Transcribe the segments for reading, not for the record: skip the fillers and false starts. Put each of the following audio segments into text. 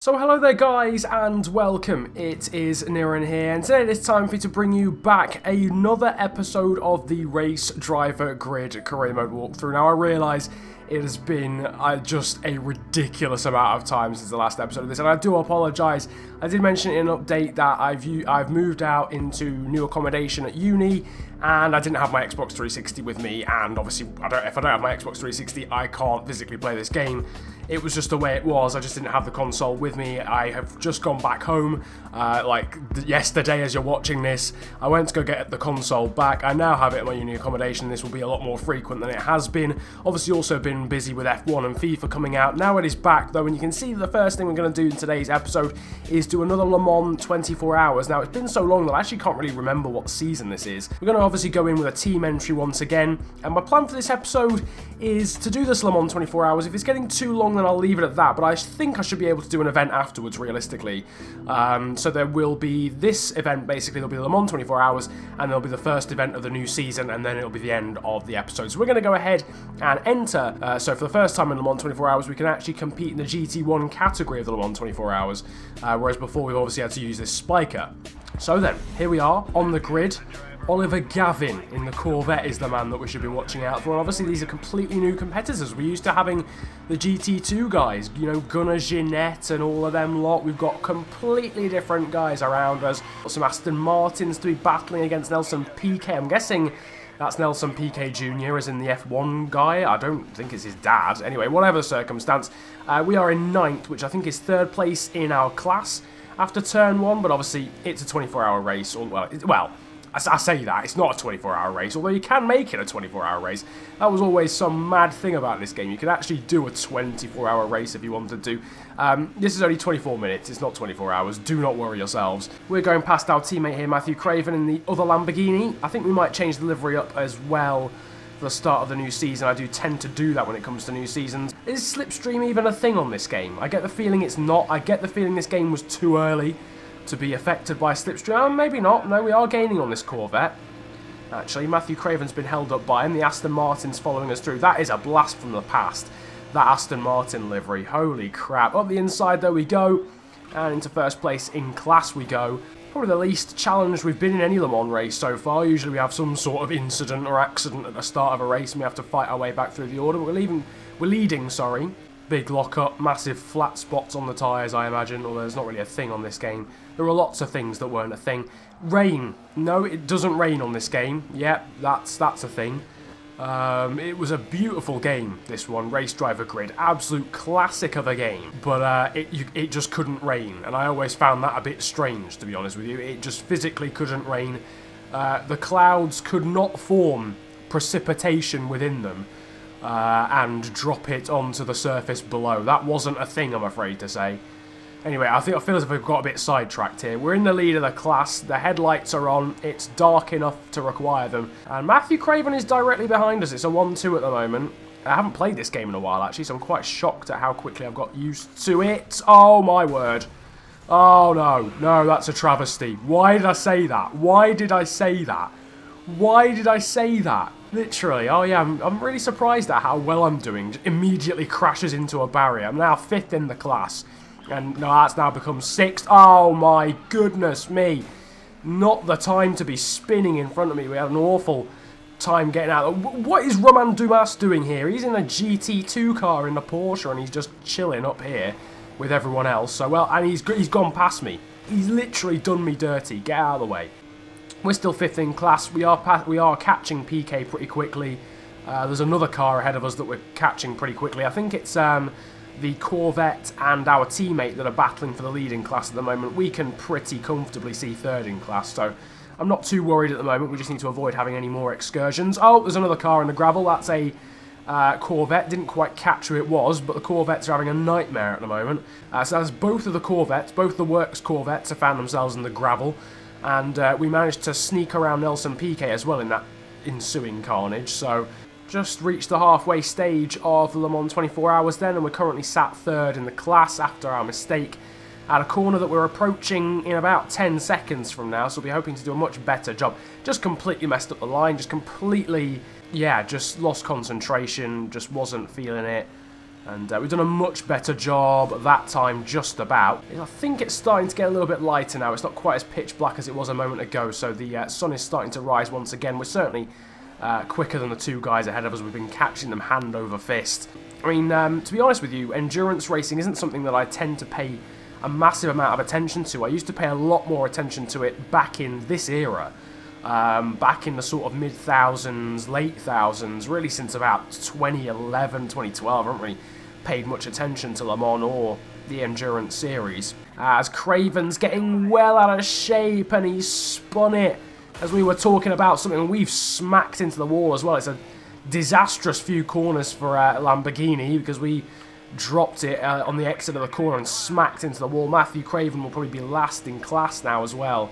So hello there guys and welcome, it is Niran here, and today it's time for me to bring you back another episode of the Race Driver Grid Career Mode walkthrough. Now I realise it has been just a ridiculous amount of time since the last episode of this, and I do apologise. I did mention in an update that I've moved out into new accommodation at uni, and I didn't have my Xbox 360 with me, and obviously if I don't have my Xbox 360 I can't physically play this game. It was just the way it was. I just didn't have the console with me. I have just gone back home, like yesterday as you're watching this. I went to go get the console back. I now have it at my uni accommodation. This will be a lot more frequent than it has been. Obviously also been busy with F1 and FIFA coming out. Now it is back though, and you can see the first thing we're going to do in today's episode is do another Le Mans 24 hours. Now it's been so long that I actually can't really remember what season this is. We're going to obviously go in with a team entry once again, and my plan for this episode is to do this Le Mans 24 hours. If it's getting too long, then I'll leave it at that, but I think I should be able to do an event afterwards, realistically. So there will be this event, basically, there'll be Le Mans 24 hours, and there'll be the first event of the new season, and then it'll be the end of the episode. So we're going to go ahead and enter, so for the first time in Le Mans 24 hours, we can actually compete in the GT1 category of the Le Mans 24 hours, whereas before we've obviously had to use this spiker. So then, here we are, on the grid. Oliver Gavin in the Corvette is the man that we should be watching out for. And obviously, these are completely new competitors. We're used to having the GT2 guys, you know, Gunnar Jeanette and all of them lot. We've got completely different guys around us. Got some Aston Martins to be battling against Nelson Piquet. I'm guessing that's Nelson Piquet Jr. as in the F1 guy. I don't think it's his dad. Anyway, whatever the circumstance, we are in 9th, which I think is 3rd place in our class after turn 1. But obviously, it's a 24-hour race. Well, I say that, it's not a 24-hour race, although you can make it a 24-hour race. That was always some mad thing about this game. You could actually do a 24-hour race if you wanted to. This is only 24 minutes, it's not 24 hours. Do not worry yourselves. We're going past our teammate here, Matthew Craven, in the other Lamborghini. I think we might change the livery up as well for the start of the new season. I do tend to do that when it comes to new seasons. Is Slipstream even a thing on this game? I get the feeling it's not. I get the feeling this game was too early to be affected by Slipstream. Maybe not. No, we are gaining on this Corvette. Actually, Matthew Craven's been held up by him. The Aston Martin's following us through. That is a blast from the past. That Aston Martin livery. Holy crap. Up the inside, there we go. And into first place in class we go. Probably the least challenged we've been in any Le Mans race so far. Usually we have some sort of incident or accident at the start of a race and we have to fight our way back through the order. But we're leading, sorry. Big lock-up, massive flat spots on the tyres, I imagine, although there's not really a thing on this game. There are lots of things that weren't a thing. Rain. No, it doesn't rain on this game. Yep, that's a thing. It was a beautiful game, this one, Race Driver Grid. Absolute classic of a game. But it just couldn't rain, and I always found that a bit strange, to be honest with you. It just physically couldn't rain. The clouds could not form precipitation within them. And drop it onto the surface below. That wasn't a thing, I'm afraid to say. Anyway, I feel as if we've got a bit sidetracked here. We're in the lead of the class, the headlights are on, it's dark enough to require them, and Matthew Craven is directly behind us. It's a 1-2 at the moment. I haven't played this game in a while, actually, so I'm quite shocked at how quickly I've got used to it. Oh, my word. Oh, no, that's a travesty. Why did I say that? Why did I say that? Why did I say that? Literally, oh yeah, I'm really surprised at how well I'm doing. Just immediately crashes into a barrier. I'm now 5th in the class. And no, that's now become 6th. Oh my goodness me. Not the time to be spinning in front of me. We had an awful time getting out. What is Romain Dumas doing here? He's in a GT2 car in the Porsche and he's just chilling up here with everyone else. So, well, and he's gone past me. He's literally done me dirty. Get out of the way. We're still 5th in class. We are catching Piquet pretty quickly. There's another car ahead of us that we're catching pretty quickly. I think it's the Corvette and our teammate that are battling for the lead in class at the moment. We can pretty comfortably see 3rd in class, so I'm not too worried at the moment. We just need to avoid having any more excursions. Oh, there's another car in the gravel. That's a Corvette. Didn't quite catch who it was, but the Corvettes are having a nightmare at the moment. So that's both of the Corvettes, both the Works Corvettes have found themselves in the gravel. And we managed to sneak around Nelson Piquet as well in that ensuing carnage. So just reached the halfway stage of the Le Mans 24 hours then, and we're currently sat 3rd in the class after our mistake at a corner that we're approaching in about 10 seconds from now. So we'll be hoping to do a much better job. Just completely messed up the line, just completely, yeah, just lost concentration, just wasn't feeling it. And we've done a much better job that time, just about. I think it's starting to get a little bit lighter now. It's not quite as pitch black as it was a moment ago, so the sun is starting to rise once again. We're certainly quicker than the two guys ahead of us. We've been catching them hand over fist. I mean, to be honest with you, endurance racing isn't something that I tend to pay a massive amount of attention to. I used to pay a lot more attention to it back in this era. Back in the sort of mid-thousands, late thousands, really since about 2011, 2012, I haven't really paid much attention to Le Mans or the Endurance Series. As Craven's getting well out of shape and he's spun it as we were talking about something, and we've smacked into the wall as well. It's a disastrous few corners for Lamborghini because we dropped it on the exit of the corner and smacked into the wall. Matthew Craven will probably be last in class now as well,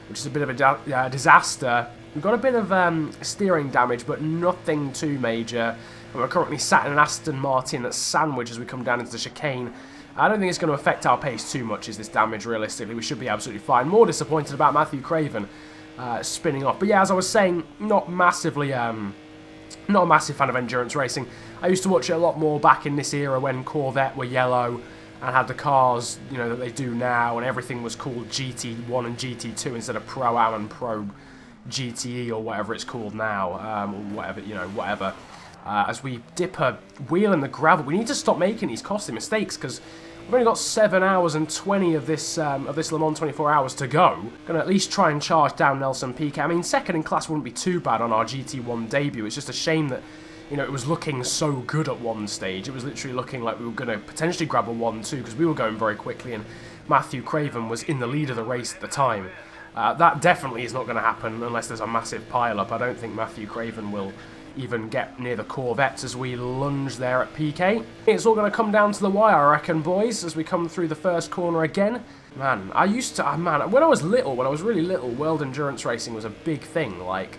which is a bit of a disaster. We've got a bit of steering damage, but nothing too major. And we're currently sat in an Aston Martin sandwich as we come down into the chicane. I don't think it's going to affect our pace too much, is this damage, realistically. We should be absolutely fine. More disappointed about Matthew Craven spinning off. But yeah, as I was saying, not a massive fan of endurance racing. I used to watch it a lot more back in this era when Corvette were yellow and had the cars, you know, that they do now, and everything was called GT1 and GT2 instead of Pro-Am and Pro GTE or whatever it's called now, or whatever, you know, whatever. As we dip a wheel in the gravel, we need to stop making these costly mistakes because we've only got 7 hours and 20 of this Le Mans 24 hours to go. Gonna at least try and charge down Nelson Piquet. I mean, second in class wouldn't be too bad on our GT1 debut. It's just a shame that, you know, it was looking so good at one stage. It was literally looking like we were going to potentially grab a 1-2 because we were going very quickly and Matthew Craven was in the lead of the race at the time. That definitely is not going to happen unless there's a massive pile-up. I don't think Matthew Craven will even get near the Corvettes as we lunge there at PK. It's all going to come down to the wire, I reckon, boys, as we come through the first corner again. Man, when I was really little, World Endurance Racing was a big thing. Like,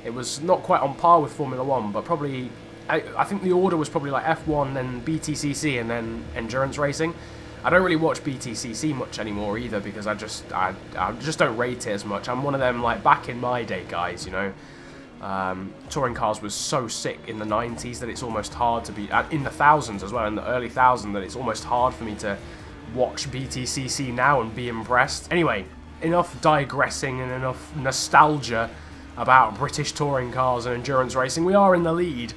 it was not quite on par with Formula 1, but probably, I think the order was probably like F1, then BTCC, and then Endurance Racing. I don't really watch BTCC much anymore either because I just don't rate it as much. I'm one of them, like, back in my day guys, you know. Touring cars was so sick in the 90s that it's almost hard to be, in the thousands as well, in the early thousands, that it's almost hard for me to watch BTCC now and be impressed. Anyway, enough digressing and enough nostalgia about British touring cars and endurance racing. We are in the lead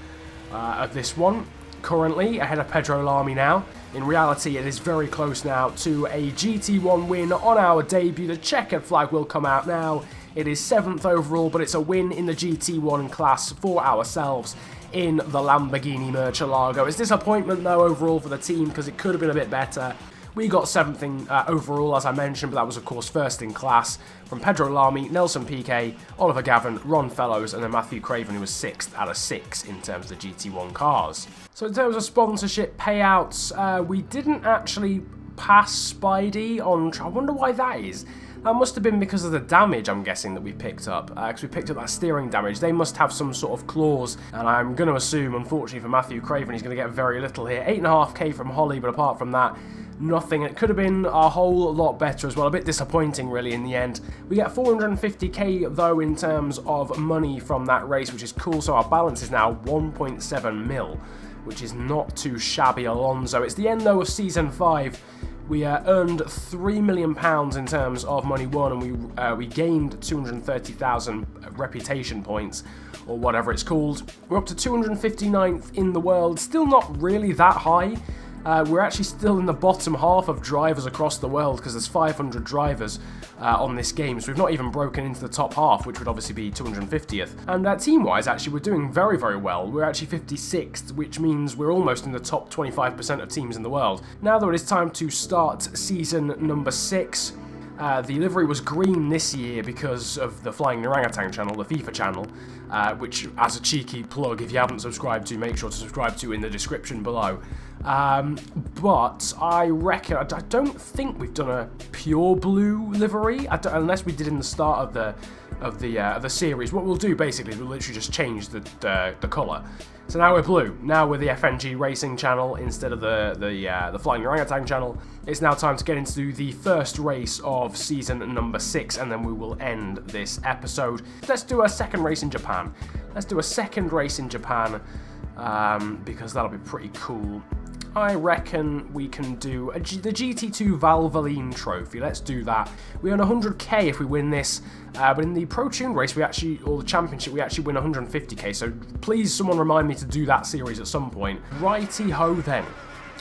of this one, currently, ahead of Pedro Lamy now. In reality, it is very close now to a GT1 win on our debut. The checkered flag will come out now. It is 7th overall, but it's a win in the GT1 class for ourselves in the Lamborghini Murcielago. It's disappointment, though, overall for the team, because it could have been a bit better. We got 7th overall, as I mentioned, but that was, of course, 1st in class from Pedro Lamy, Nelson Piquet, Oliver Gavin, Ron Fellows, and then Matthew Craven, who was 6th out of 6 in terms of the GT1 cars. So in terms of sponsorship payouts, we didn't actually pass Spidey on... I wonder why that is. That must have been because of the damage, I'm guessing, that we picked up. Because we picked up that steering damage. They must have some sort of clause. And I'm going to assume, unfortunately for Matthew Craven, he's going to get very little here. 8.5k from Holly, but apart from that, nothing. It could have been a whole lot better as well. A bit disappointing, really, in the end. We get 450k, though, in terms of money from that race, which is cool. So our balance is now 1.7 mil, which is not too shabby, Alonso. It's the end, though, of Season 5. We earned £3 million in terms of money won, and we gained 230,000 reputation points, or whatever it's called. We're up to 259th in the world, still not really that high. We're actually still in the bottom half of drivers across the world because there's 500 drivers on this game, so we've not even broken into the top half, which would obviously be 250th. And team-wise, actually, we're doing very, very well. We're actually 56th, which means we're almost in the top 25% of teams in the world. Now, though, it is time to start season number 6. The livery was green this year because of the Flying Orangutan channel, the FIFA channel, which, as a cheeky plug, if you haven't subscribed to, make sure to subscribe to in the description below. But I reckon, I don't think we've done a pure blue livery, unless we did in the start of the series. What we'll do basically is we'll literally just change the colour. So now we're blue. Now we're the FNG Racing channel instead of the Flying Orangutan channel. It's now time to get into the first race of season number 6, and then we will end this episode. Let's do a second race in Japan. Let's do a second race in Japan, because that'll be pretty cool. I reckon we can do the GT2 Valvoline Trophy. Let's do that. We earn 100k if we win this, but in the Pro Tune race, or the championship, we actually win 150k. So please, someone remind me to do that series at some point. Righty-ho then.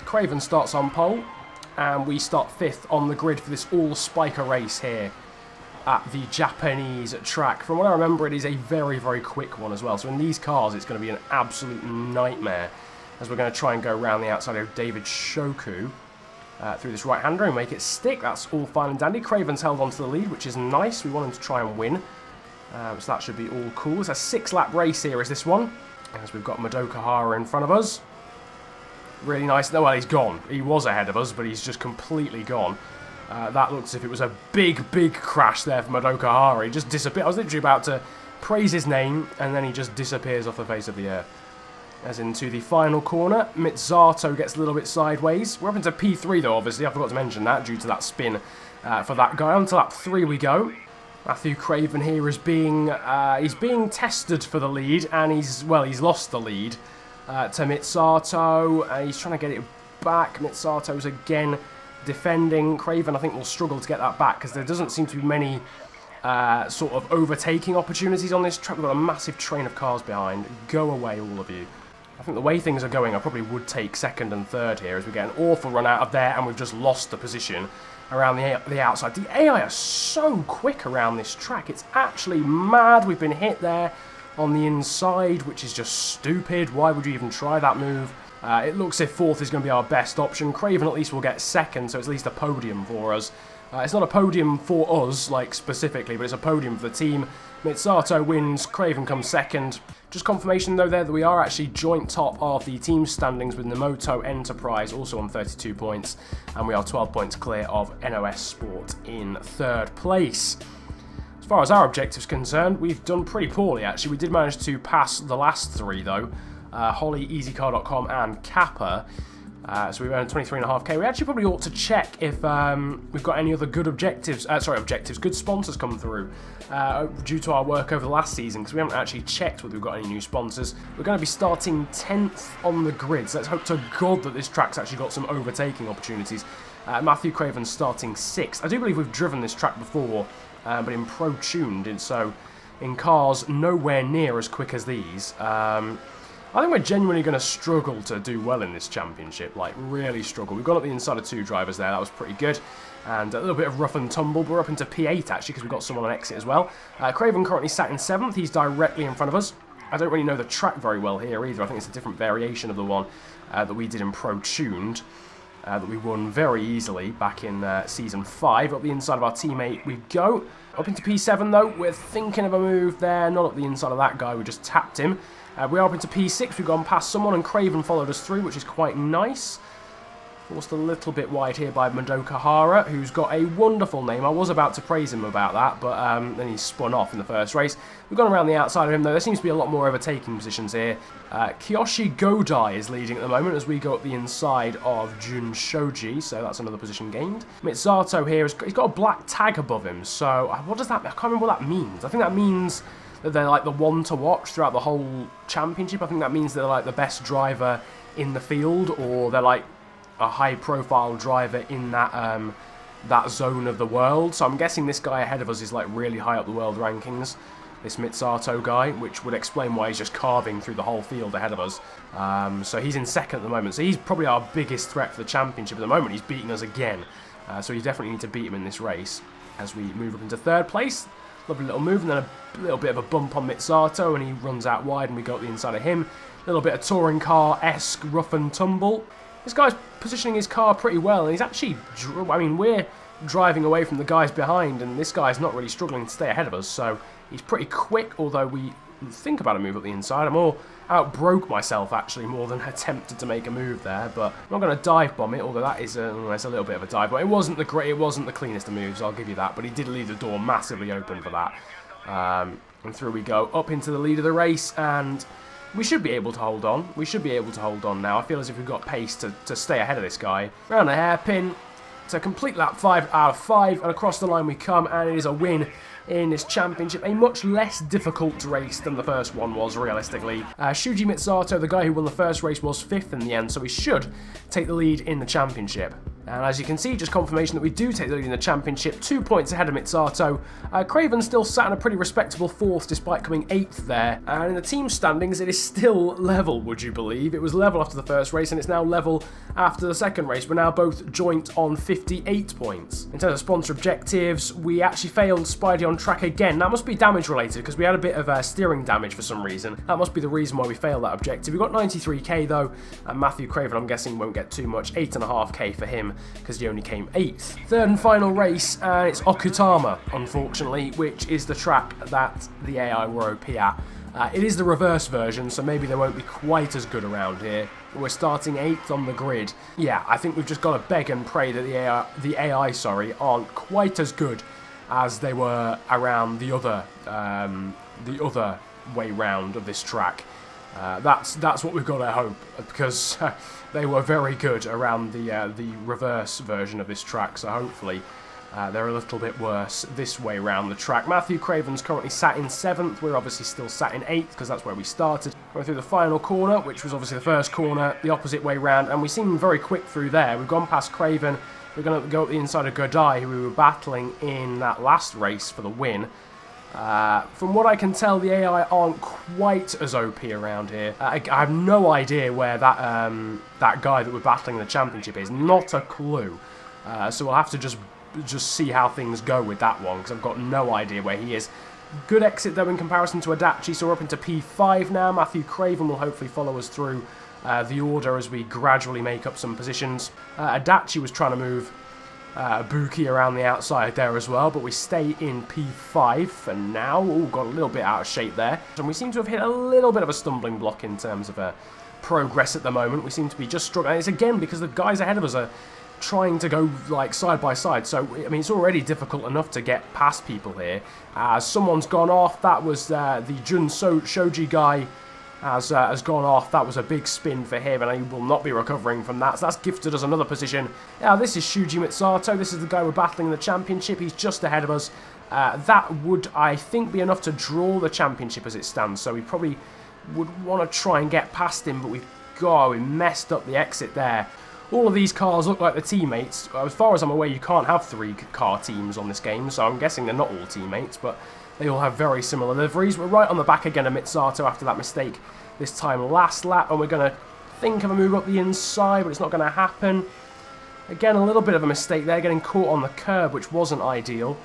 Craven starts on pole, and we start 5th on the grid for this all-spiker race here at the Japanese track. From what I remember, it is a very, very quick one as well. So in these cars, it's going to be an absolute nightmare, as we're going to try and go around the outside of David Shoku through this right-hander and make it stick. That's all fine and dandy. Craven's held onto the lead, which is nice. We want him to try and win, so that should be all cool. It's a 6-lap race here, is this one, as we've got Madoka Hara in front of us. Really nice. No, well, he's gone. He was ahead of us, but he's just completely gone. That looks as if it was a big, big crash there for Madoka Hara. He just disappeared. I was literally about to praise his name, and then he just disappears off the face of the earth. As into the final corner, Mitzato gets a little bit sideways. We're up into P3 though, obviously. I forgot to mention that due to that spin for that guy. On to lap 3 we go. Matthew Craven here is he's being tested for the lead, and he's lost the lead to Mitzato. He's trying to get it back. Mitzato's again defending. Craven, I think, will struggle to get that back because there doesn't seem to be many sort of overtaking opportunities on this track. We've got a massive train of cars behind. Go away, all of you. I think the way things are going, I probably would take 2nd and 3rd here as we get an awful run out of there, and we've just lost the position around the outside. The AI are so quick around this track. It's actually mad. We've been hit there on the inside, which is just stupid. Why would you even try that move? It looks as if 4th is going to be our best option. Craven at least will get 2nd, so it's at least a podium for us. It's not a podium for us, like, specifically, but it's a podium for the team. Mitzato wins, Craven comes 2nd. Just confirmation, though, there that we are actually joint top of the team standings with Nemoto Enterprise, also on 32 points, and we are 12 points clear of NOS Sport in 3rd place. As far as our objectives concerned, we've done pretty poorly, actually. We did manage to pass the last 3, though. Holly, EasyCar.com, and Kappa. So we've earned 23.5k. We actually probably ought to check if we've got any other good good sponsors come through due to our work over the last season, because we haven't actually checked whether we've got any new sponsors. We're going to be starting 10th on the grid, so let's hope to God that this track's actually got some overtaking opportunities. Matthew Craven starting 6th. I do believe we've driven this track before, but in Pro Tuned, and so in cars nowhere near as quick as these. I think we're genuinely going to struggle to do well in this championship, like really struggle. We've got up the inside of 2 drivers there, that was pretty good. And a little bit of rough and tumble, but we're up into P8 actually because we've got someone on exit as well. Craven currently sat in 7th, he's directly in front of us. I don't really know the track very well here either, I think it's a different variation of the one that we did in Pro Tuned. That we won very easily back in Season 5. Up the inside of our teammate we go. Up into P7 though, we're thinking of a move there, not up the inside of that guy, we just tapped him. We are up into P6, we've gone past someone, and Craven followed us through, which is quite nice. Forced a little bit wide here by Madoka Hara, who's got a wonderful name. I was about to praise him about that, but then he spun off in the first race. We've gone around the outside of him, though. There seems to be a lot more overtaking positions here. Kiyoshi Godai is leading at the moment as we go up the inside of Jun Shoji, so that's another position gained. Mitzato here, he's got a black tag above him, so what does that, I can't remember what that means. I think that means that they're like the one to watch throughout the whole championship. I think that means they're like the best driver in the field, or they're like a high-profile driver in that that zone of the world. So I'm guessing this guy ahead of us is like really high up the world rankings, this Mitzato guy, which would explain why he's just carving through the whole field ahead of us. So he's in 2nd at the moment. So he's probably our biggest threat for the championship at the moment. He's beating us again. So you definitely need to beat him in this race as we move up into 3rd place. Lovely little move, and then a little bit of a bump on Mitzato, and he runs out wide, and we go up the inside of him. A little bit of touring car-esque rough and tumble. This guy's positioning his car pretty well, and he's actually, I mean, we're driving away from the guys behind, and this guy's not really struggling to stay ahead of us, so he's pretty quick, although we think about a move up the inside. I'm all outbroke myself, actually, more than attempted to make a move there, but I'm not going to dive bomb it, although that is it's a little bit of a dive bomb. It wasn't the cleanest of moves, I'll give you that, but he did leave the door massively open for that. And through we go, up into the lead of the race, and we should be able to hold on. We should be able to hold on now. I feel as if we've got pace to stay ahead of this guy. Around the hairpin, So complete lap 5 out of 5, and across the line we come, and it is a win in this championship. A much less difficult race than the first one was, realistically. Shuji Mitsato, the guy who won the first race, was 5th in the end, so he should take the lead in the championship. And as you can see, just confirmation that we do take the lead in the championship, 2 points ahead of Mitsato. Craven still sat in a pretty respectable 4th despite coming 8th there. And in the team standings, it is still level, would you believe? It was level after the first race, and it's now level after the second race. We're now both joint on 58 points. In terms of sponsor objectives, we actually failed Spidey on track again. That must be damage related, because we had a bit of steering damage for some reason. That must be the reason why we failed that objective. We got 93k though, and Matthew Craven, I'm guessing, won't get too much. 8.5k for him, because he only came 8th. Third and final race, and it's Okutama, unfortunately, which is the track that the AI were OP at. It is the reverse version, so maybe they won't be quite as good around here. We're starting 8th on the grid. Yeah, I think we've just got to beg and pray that the AI aren't quite as good as they were around the other way round of this track. That's what we've got to hope, because they were very good around the reverse version of this track, so hopefully they're a little bit worse this way round the track. Matthew Craven's currently sat in 7th, we're obviously still sat in 8th, because that's where we started. Going through the final corner, which was obviously the first corner, the opposite way round, and we seem very quick through there. We've gone past Craven, we're going to go up the inside of Godai, who we were battling in that last race for the win. From what I can tell, the AI aren't quite as OP around here. I have no idea where that guy that we're battling in the championship is. Not a clue. So we'll have to just see how things go with that one, because I've got no idea where he is. Good exit though in comparison to Adachi, so we're up into P5 now. Matthew Craven will hopefully follow us through the order as we gradually make up some positions. Adachi was trying to move Buki around the outside there as well, but we stay in P5 for now. Ooh, got a little bit out of shape there. And we seem to have hit a little bit of a stumbling block in terms of progress at the moment. We seem to be just struggling. And it's again because the guys ahead of us are trying to go like side by side, so I mean it's already difficult enough to get past people here. Someone's gone off. That was the Jun Shoji guy has gone off. That was a big spin for him, and he will not be recovering from that, so that's gifted us another position. Now this is Shuji Mitsato. This is the guy we're battling in the championship. He's just ahead of us. That would, I think, be enough to draw the championship as it stands, so we probably would want to try and get past him, but we messed up the exit there. All of these cars look like the teammates. As far as I'm aware, you can't have 3 car teams on this game, so I'm guessing they're not all teammates, but they all have very similar liveries. We're right on the back again of Mitsato after that mistake this time last lap, and we're going to think of a move up the inside, but it's not going to happen. Again, a little bit of a mistake there, getting caught on the curb, which wasn't ideal.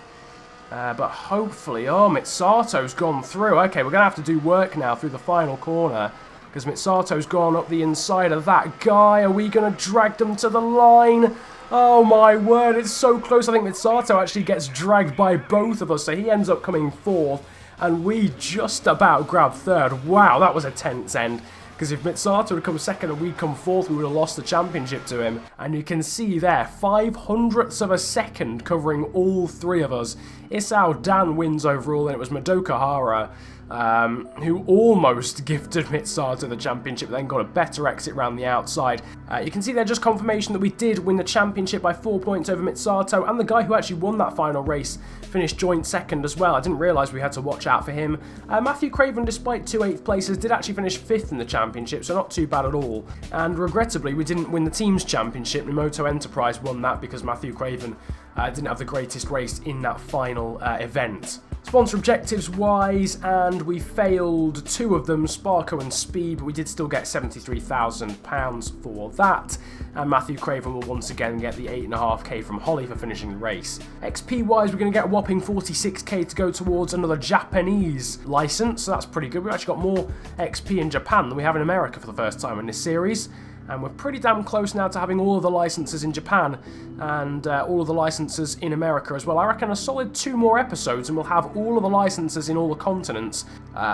But hopefully, oh, Mitsato's gone through. Okay, we're going to have to do work now through the final corner, because Mitsato's gone up the inside of that guy. Are we going to drag them to the line? Oh my word, it's so close. I think Mitsato actually gets dragged by both of us, so he ends up coming 4th, and we just about grab 3rd. Wow, that was a tense end, because if Mitsato had come 2nd and we'd come 4th, we would have lost the championship to him. And you can see there, 500ths of a second covering all 3 of us. Isao Dan wins overall, and it was Madoka Hara who almost gifted Mitsato the championship, then got a better exit round the outside. You can see there just confirmation that we did win the championship by 4 points over Mitsato, and the guy who actually won that final race finished joint 2nd as well. I didn't realise we had to watch out for him. Matthew Craven, despite 2 8th places, did actually finish 5th in the championship, so not too bad at all. And regrettably, we didn't win the team's championship. Mimoto Enterprise won that because Matthew Craven didn't have the greatest race in that final event. Sponsor objectives wise, and we failed 2 of them, Sparko and Speed, but we did still get £73,000 for that. And Matthew Craven will once again get the 8.5k from Holly for finishing the race. XP wise, we're going to get a whopping 46k to go towards another Japanese license, so that's pretty good. We've actually got more XP in Japan than we have in America for the first time in this series. And we're pretty damn close now to having all of the licenses in Japan and all of the licenses in America as well. I reckon a solid 2 more episodes and we'll have all of the licenses in all the continents.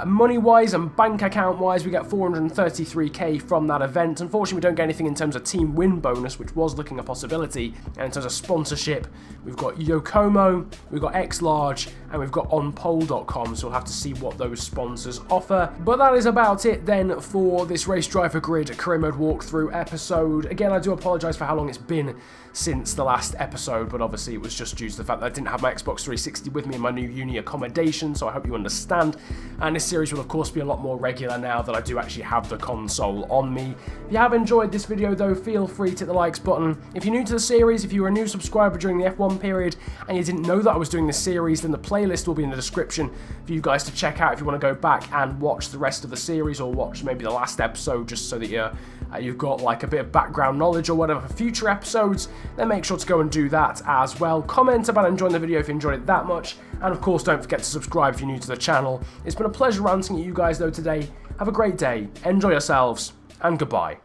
Money-wise and bank account-wise, we get 433k from that event. Unfortunately, we don't get anything in terms of team win bonus, which was looking a possibility. And in terms of sponsorship, we've got Yokomo, we've got X-Large, and we've got onpole.com, so we'll have to see what those sponsors offer. But that is about it then for this Race Driver Grid Career Mode walkthrough episode. Again, I do apologise for how long it's been since the last episode, but obviously it was just due to the fact that I didn't have my Xbox 360 with me in my new uni accommodation, so I hope you understand. And this series will of course be a lot more regular now that I do actually have the console on me. If you have enjoyed this video though, feel free to hit the likes button. If you're new to the series, if you were a new subscriber during the F1 period and you didn't know that I was doing this series, then the playlist will be in the description for you guys to check out if you want to go back and watch the rest of the series, or watch maybe the last episode just so that you've got like a bit of background knowledge or whatever for future episodes. Then make sure to go and do that as well. Comment about enjoying the video if you enjoyed it that much, and of course don't forget to subscribe if you're new to the channel. It's been a pleasure ranting at you guys though today. Have a great day, enjoy yourselves, and goodbye.